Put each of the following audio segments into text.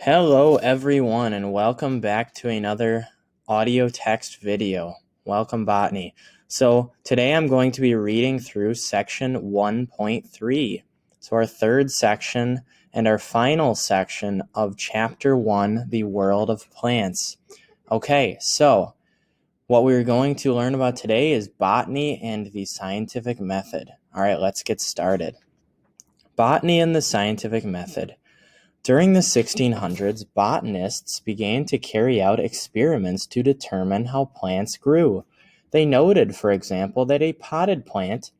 Hello everyone and welcome back to another audio text video. Welcome Botany. So today I'm going to be reading through section 1.3. So our third section and our final section of chapter 1, the world of plants. Okay, so what we're going to learn about today is botany and the scientific method. All right, let's get started. Botany and the scientific method. During the 1600s, botanists began to carry out experiments to determine how plants grew. They noted, for example, that a potted plant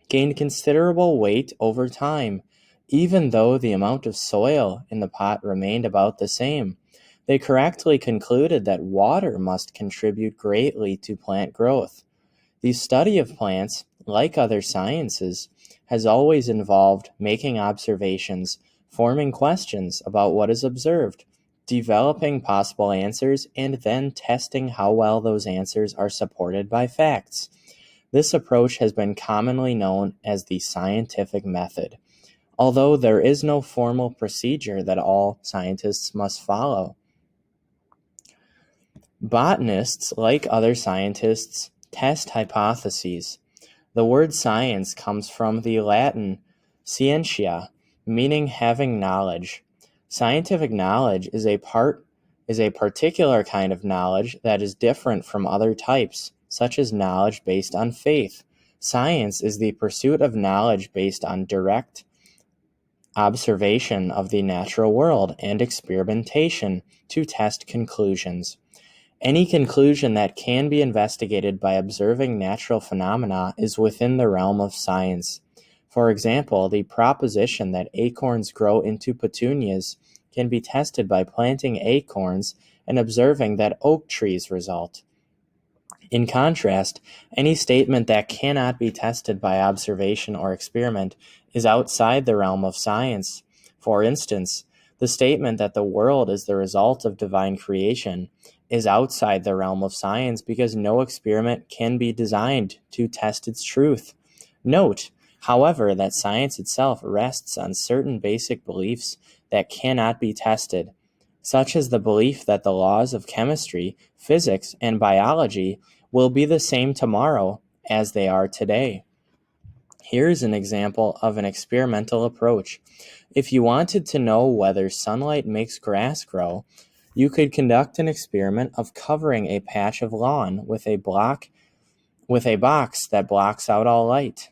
gained considerable weight over time, even though the amount of soil in the pot remained about the same. They correctly concluded that water must contribute greatly to plant growth. The study of plants, like other sciences, has always involved making observations, forming questions about what is observed, developing possible answers, and then testing how well those answers are supported by facts. This approach has been commonly known as the scientific method, although there is no formal procedure that all scientists must follow. Botanists, like other scientists, test hypotheses. The word science comes from the Latin scientia, meaning having knowledge. Scientific knowledge is a particular kind of knowledge that is different from other types, such as knowledge based on faith. Science is the pursuit of knowledge based on direct observation of the natural world and experimentation to test conclusions. Any conclusion that can be investigated by observing natural phenomena is within the realm of science. For example, the proposition that acorns grow into petunias can be tested by planting acorns and observing that oak trees result. In contrast, any statement that cannot be tested by observation or experiment is outside the realm of science. For instance, the statement that the world is the result of divine creation is outside the realm of science because no experiment can be designed to test its truth. Note, however, that science itself rests on certain basic beliefs that cannot be tested, such as the belief that the laws of chemistry, physics, and biology will be the same tomorrow as they are today. Here's an example of an experimental approach. If you wanted to know whether sunlight makes grass grow, you could conduct an experiment of covering a patch of lawn with a box that blocks out all light.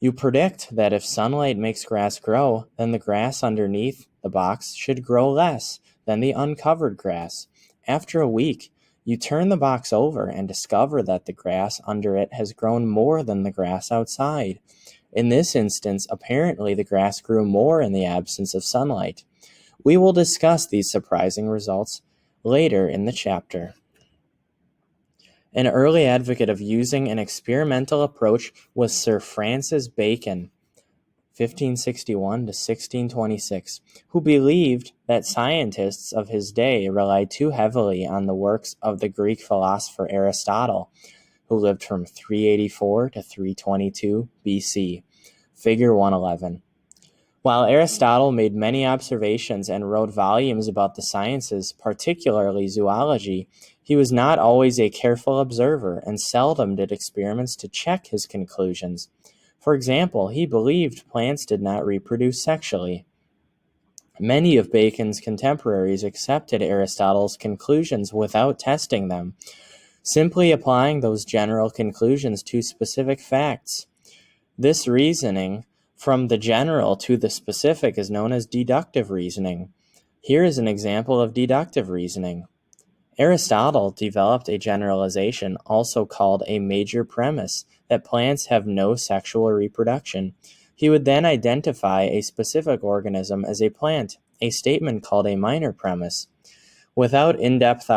You predict that if sunlight makes grass grow, then the grass underneath the box should grow less than the uncovered grass. After a week, you turn the box over and discover that the grass under it has grown more than the grass outside. In this instance, apparently the grass grew more in the absence of sunlight. We will discuss these surprising results later in the chapter. An early advocate of using an experimental approach was Sir Francis Bacon, 1561 to 1626, who believed that scientists of his day relied too heavily on the works of the Greek philosopher Aristotle, who lived from 384 to 322 BC, figure 111. While Aristotle made many observations and wrote volumes about the sciences, particularly zoology, he was not always a careful observer and seldom did experiments to check his conclusions. For example, he believed plants did not reproduce sexually. Many of Bacon's contemporaries accepted Aristotle's conclusions without testing them, simply applying those general conclusions to specific facts. This reasoning from the general to the specific is known as deductive reasoning. Here is an example of deductive reasoning. Aristotle developed a generalization, also called a major premise, that plants have no sexual reproduction. He would then identify a specific organism as a plant, a statement called a minor premise. Without in-depth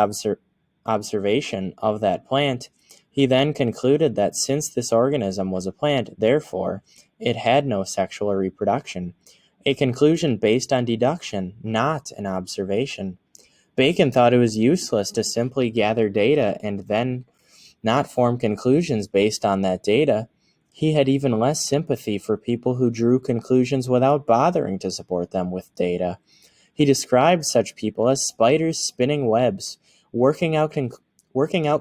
observation of that plant, he then concluded that since this organism was a plant, therefore, it had no sexual reproduction, a conclusion based on deduction, not an observation. Bacon thought it was useless to simply gather data and then not form conclusions based on that data. He had even less sympathy for people who drew conclusions without bothering to support them with data. He described such people as spiders spinning webs, working out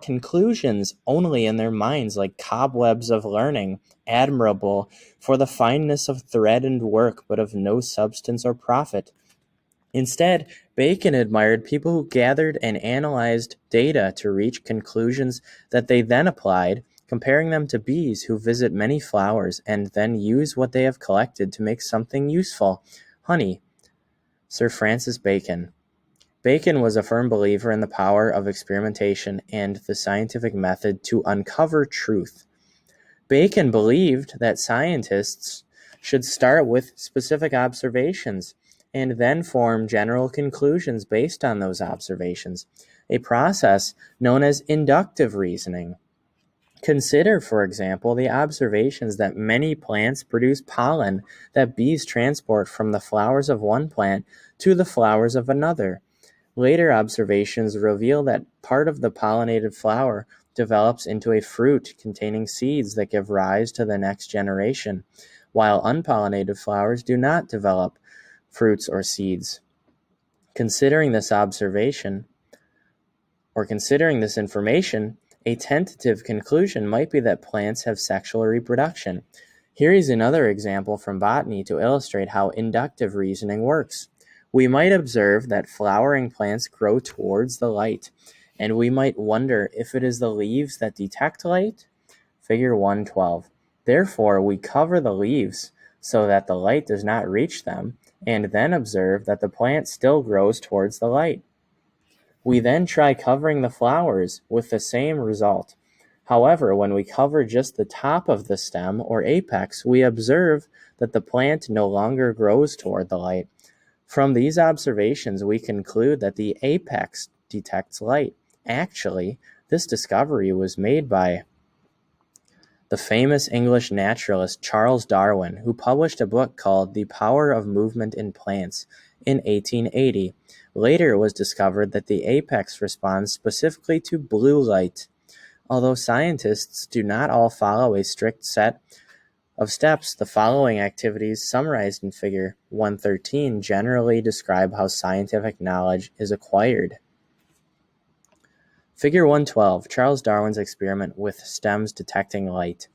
conclusions only in their minds like cobwebs of learning, admirable for the fineness of thread and work, but of no substance or profit. Instead, Bacon admired people who gathered and analyzed data to reach conclusions that they then applied, comparing them to bees who visit many flowers and then use what they have collected to make something useful. Honey. Sir Francis Bacon. Bacon was a firm believer in the power of experimentation and the scientific method to uncover truth. Bacon believed that scientists should start with specific observations and then form general conclusions based on those observations, a process known as inductive reasoning. Consider, for example, the observations that many plants produce pollen that bees transport from the flowers of one plant to the flowers of another. Later observations reveal that part of the pollinated flower develops into a fruit containing seeds that give rise to the next generation, while unpollinated flowers do not develop fruits or seeds. Considering this information, a tentative conclusion might be that plants have sexual reproduction. Here is another example from botany to illustrate how inductive reasoning works. We might observe that flowering plants grow towards the light, and we might wonder if it is the leaves that detect light. Figure 112. Therefore, we cover the leaves so that the light does not reach them, and then observe that the plant still grows towards the light. We then try covering the flowers with the same result. However, when we cover just the top of the stem or apex, we observe that the plant no longer grows toward the light. From these observations, we conclude that the apex detects light. Actually, this discovery was made by the famous English naturalist Charles Darwin, who published a book called The Power of Movement in Plants in 1880. Later, it was discovered that the apex responds specifically to blue light. Although scientists do not all follow a strict set of steps, the following activities summarized in Figure 113 generally describe how scientific knowledge is acquired. Figure 112, Charles Darwin's experiment with stems detecting light.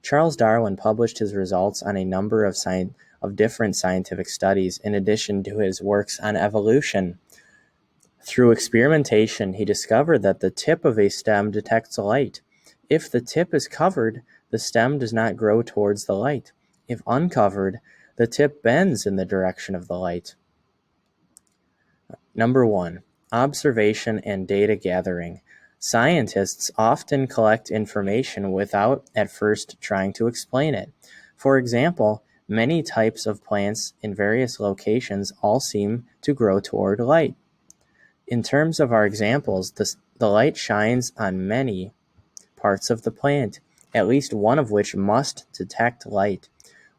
Charles Darwin published his results on a number of different scientific studies in addition to his works on evolution. Through experimentation, he discovered that the tip of a stem detects light. If the tip is covered, the stem does not grow towards the light. If uncovered, the tip bends in the direction of the light. Number 1. Observation and data gathering. Scientists often collect information without at first trying to explain it. For example, many types of plants in various locations all seem to grow toward light. In terms of our examples, the light shines on many parts of the plant, at least one of which must detect light.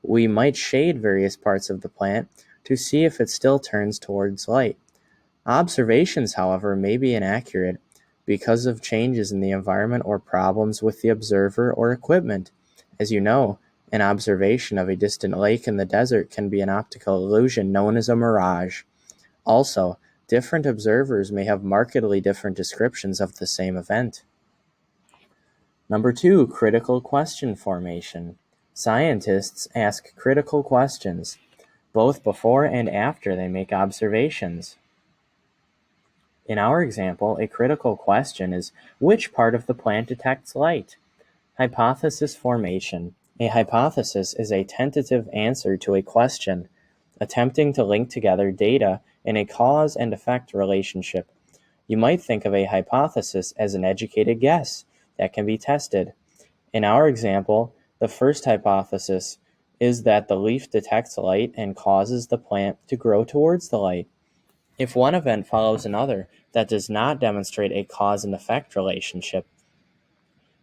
We might shade various parts of the plant to see if it still turns towards light. Observations, however, may be inaccurate because of changes in the environment or problems with the observer or equipment. As you know, an observation of a distant lake in the desert can be an optical illusion known as a mirage. Also, different observers may have markedly different descriptions of the same event. Number 2, critical question formation. Scientists ask critical questions, both before and after they make observations. In our example, a critical question is, which part of the plant detects light? Hypothesis formation. A hypothesis is a tentative answer to a question, attempting to link together data in a cause and effect relationship. You might think of a hypothesis as an educated guess that can be tested. In our example, the first hypothesis is that the leaf detects light and causes the plant to grow towards the light. If one event follows another that does not demonstrate a cause and effect relationship,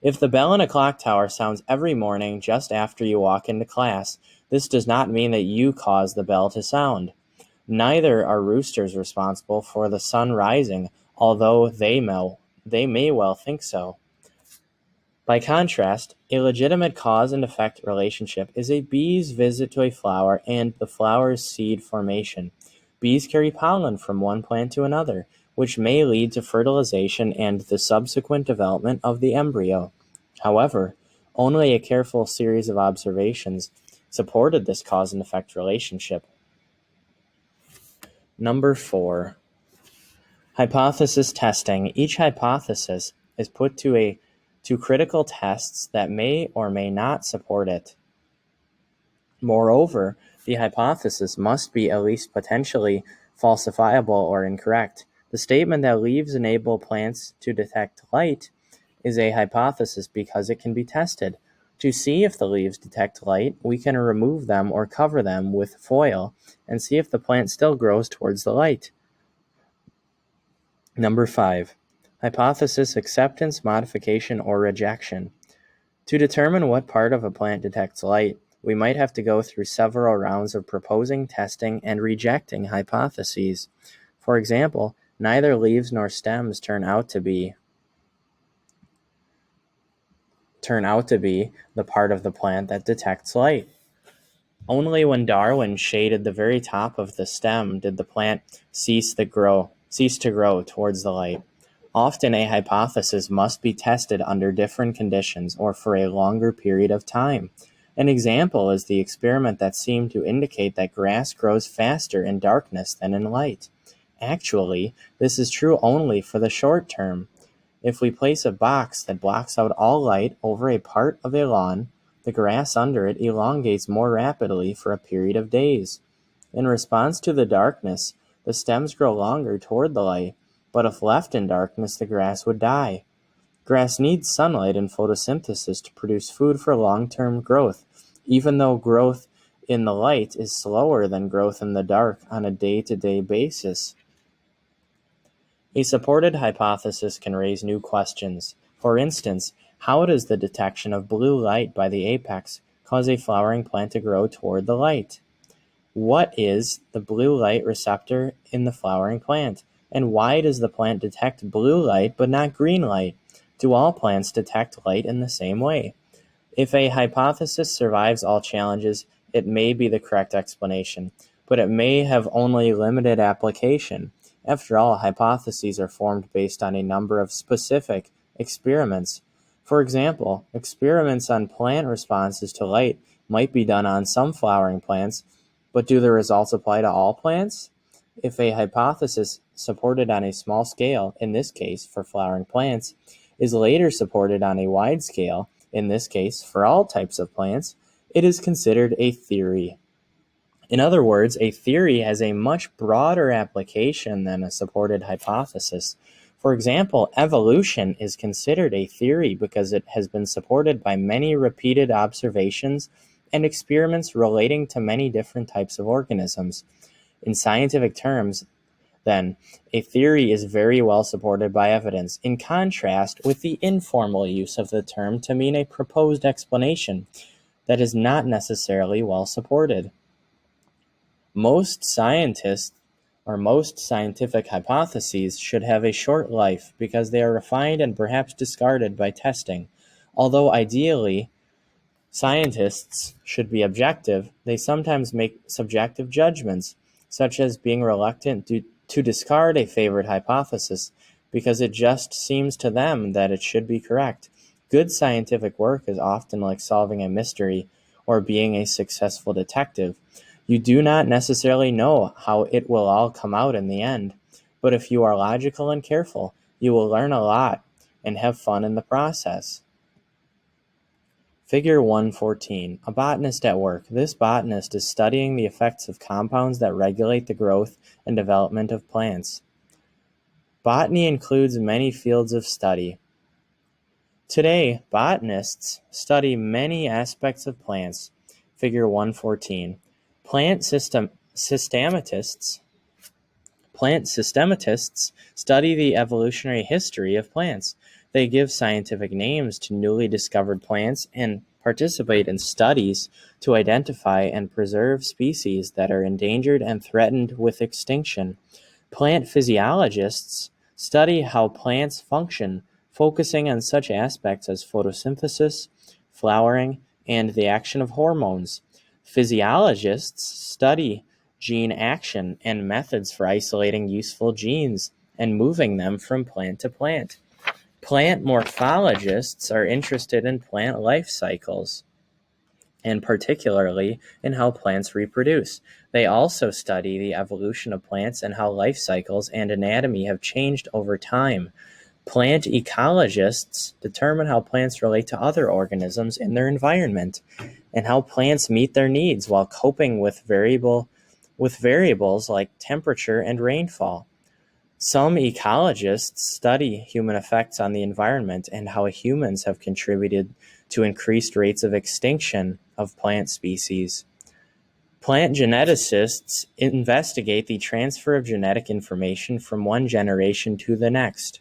if the bell in a clock tower sounds every morning just after you walk into class, this does not mean that you caused the bell to sound. Neither are roosters responsible for the sun rising, although they may well think so. By contrast, a legitimate cause and effect relationship is a bee's visit to a flower and the flower's seed formation. Bees carry pollen from one plant to another, which may lead to fertilization and the subsequent development of the embryo. However, only a careful series of observations supported this cause and effect relationship. Number 4. Hypothesis testing. Each hypothesis is put to critical tests that may or may not support it. Moreover, the hypothesis must be at least potentially falsifiable or incorrect. The statement that leaves enable plants to detect light is a hypothesis because it can be tested. To see if the leaves detect light, we can remove them or cover them with foil and see if the plant still grows towards the light. Number 5. Hypothesis acceptance, modification, or rejection. To determine what part of a plant detects light, we might have to go through several rounds of proposing, testing, and rejecting hypotheses. For example, neither leaves nor stems turn out to be the part of the plant that detects light. Only when Darwin shaded the very top of the stem did the plant cease to grow towards the light. Often a hypothesis must be tested under different conditions or for a longer period of time. An example is the experiment that seemed to indicate that grass grows faster in darkness than in light. Actually, this is true only for the short term. If we place a box that blocks out all light over a part of a lawn, the grass under it elongates more rapidly for a period of days. In response to the darkness, the stems grow longer toward the light, but if left in darkness, the grass would die. Grass needs sunlight and photosynthesis to produce food for long-term growth, even though growth in the light is slower than growth in the dark on a day-to-day basis. A supported hypothesis can raise new questions. For instance, how does the detection of blue light by the apex cause a flowering plant to grow toward the light? What is the blue light receptor in the flowering plant? And why does the plant detect blue light but not green light? Do all plants detect light in the same way? If a hypothesis survives all challenges, it may be the correct explanation, but it may have only limited application. After all, hypotheses are formed based on a number of specific experiments. For example, experiments on plant responses to light might be done on some flowering plants, but do the results apply to all plants? If a hypothesis supported on a small scale, in this case for flowering plants, is later supported on a wide scale, in this case for all types of plants, it is considered a theory. In other words, a theory has a much broader application than a supported hypothesis. For example, evolution is considered a theory because it has been supported by many repeated observations and experiments relating to many different types of organisms. In scientific terms, then, a theory is very well supported by evidence, in contrast with the informal use of the term to mean a proposed explanation that is not necessarily well supported. Most scientific hypotheses should have a short life because they are refined and perhaps discarded by testing. Although ideally, scientists should be objective, they sometimes make subjective judgments, such as being reluctant to discard a favored hypothesis because it just seems to them that it should be correct. Good scientific work is often like solving a mystery or being a successful detective. You do not necessarily know how it will all come out in the end, but if you are logical and careful, you will learn a lot and have fun in the process. Figure 114, a botanist at work. This botanist is studying the effects of compounds that regulate the growth and development of plants. Botany includes many fields of study. Today, botanists study many aspects of plants. Figure 114. Plant systematists study the evolutionary history of plants. They give scientific names to newly discovered plants and participate in studies to identify and preserve species that are endangered and threatened with extinction. Plant physiologists study how plants function, focusing on such aspects as photosynthesis, flowering, and the action of hormones. Physiologists study gene action, and methods for isolating useful genes and moving them from plant to plant. Plant morphologists are interested in plant life cycles, and particularly in how plants reproduce. They also study the evolution of plants and how life cycles and anatomy have changed over time. Plant ecologists determine how plants relate to other organisms in their environment and how plants meet their needs while coping with variables like temperature and rainfall. Some ecologists study human effects on the environment and how humans have contributed to increased rates of extinction of plant species. Plant geneticists investigate the transfer of genetic information from one generation to the next.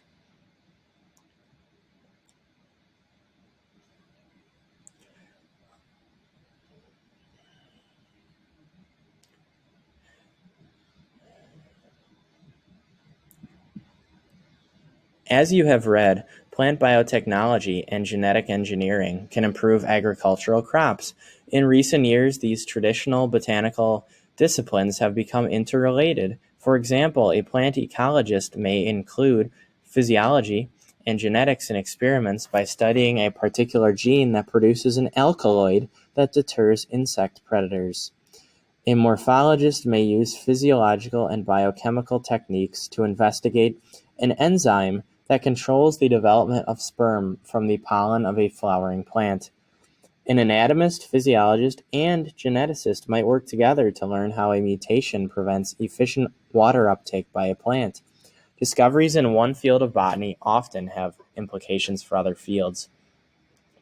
As you have read, plant biotechnology and genetic engineering can improve agricultural crops. In recent years, these traditional botanical disciplines have become interrelated. For example, a plant ecologist may include physiology and genetics in experiments by studying a particular gene that produces an alkaloid that deters insect predators. A morphologist may use physiological and biochemical techniques to investigate an enzyme that controls the development of sperm from the pollen of a flowering plant. An anatomist, physiologist, and geneticist might work together to learn how a mutation prevents efficient water uptake by a plant. Discoveries in one field of botany often have implications for other fields.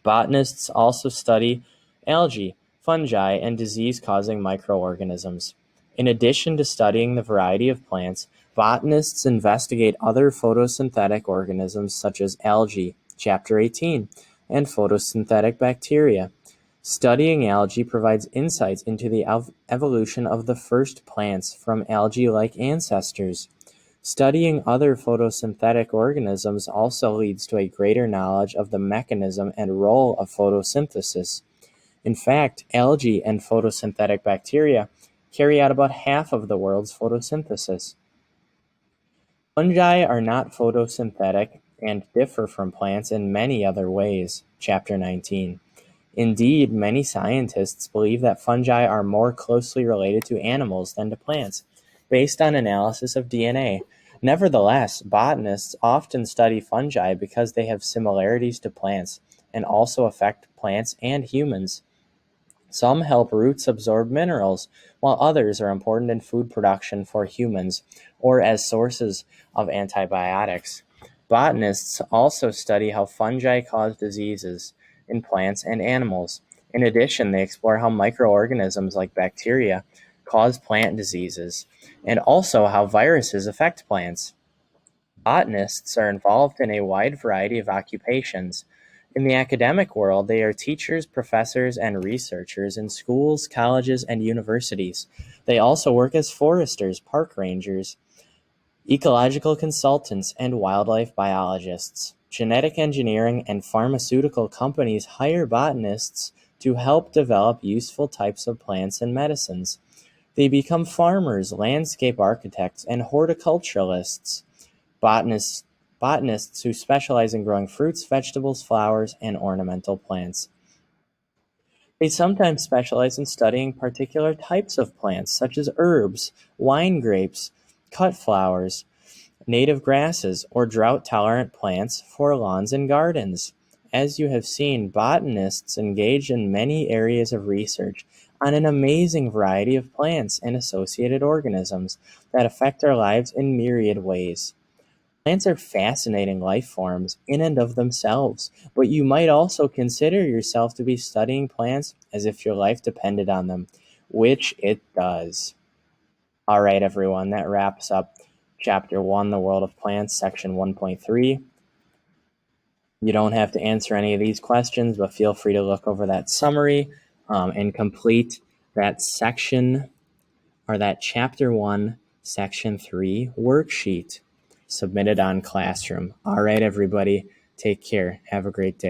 Botanists also study algae, fungi, and disease-causing microorganisms. In addition to studying the variety of plants, botanists investigate other photosynthetic organisms such as algae, Chapter 18, and photosynthetic bacteria. Studying algae provides insights into the evolution of the first plants from algae-like ancestors. Studying other photosynthetic organisms also leads to a greater knowledge of the mechanism and role of photosynthesis. In fact, algae and photosynthetic bacteria carry out about half of the world's photosynthesis. Fungi are not photosynthetic and differ from plants in many other ways. Chapter 19. Indeed, many scientists believe that fungi are more closely related to animals than to plants, based on analysis of DNA. Nevertheless, botanists often study fungi because they have similarities to plants and also affect plants and humans. Some help roots absorb minerals, while others are important in food production for humans or as sources of antibiotics. Botanists also study how fungi cause diseases in plants and animals. In addition, they explore how microorganisms like bacteria cause plant diseases, and also how viruses affect plants. Botanists are involved in a wide variety of occupations. In the academic world, they are teachers, professors, and researchers in schools, colleges, and universities. They also work as foresters, park rangers, ecological consultants, and wildlife biologists. Genetic engineering and pharmaceutical companies hire botanists to help develop useful types of plants and medicines. They become farmers, landscape architects, and horticulturalists. Botanists who specialize in growing fruits, vegetables, flowers, and ornamental plants. They sometimes specialize in studying particular types of plants, such as herbs, wine grapes, cut flowers, native grasses, or drought-tolerant plants for lawns and gardens. As you have seen, botanists engage in many areas of research on an amazing variety of plants and associated organisms that affect our lives in myriad ways. Plants are fascinating life forms in and of themselves, but you might also consider yourself to be studying plants as if your life depended on them, which it does. All right, everyone, that wraps up Chapter 1, The World of Plants, Section 1.3. You don't have to answer any of these questions, but feel free to look over that summary and complete that section or that Chapter 1, Section 3 worksheet submitted on Classroom. All right, everybody, take care. Have a great day.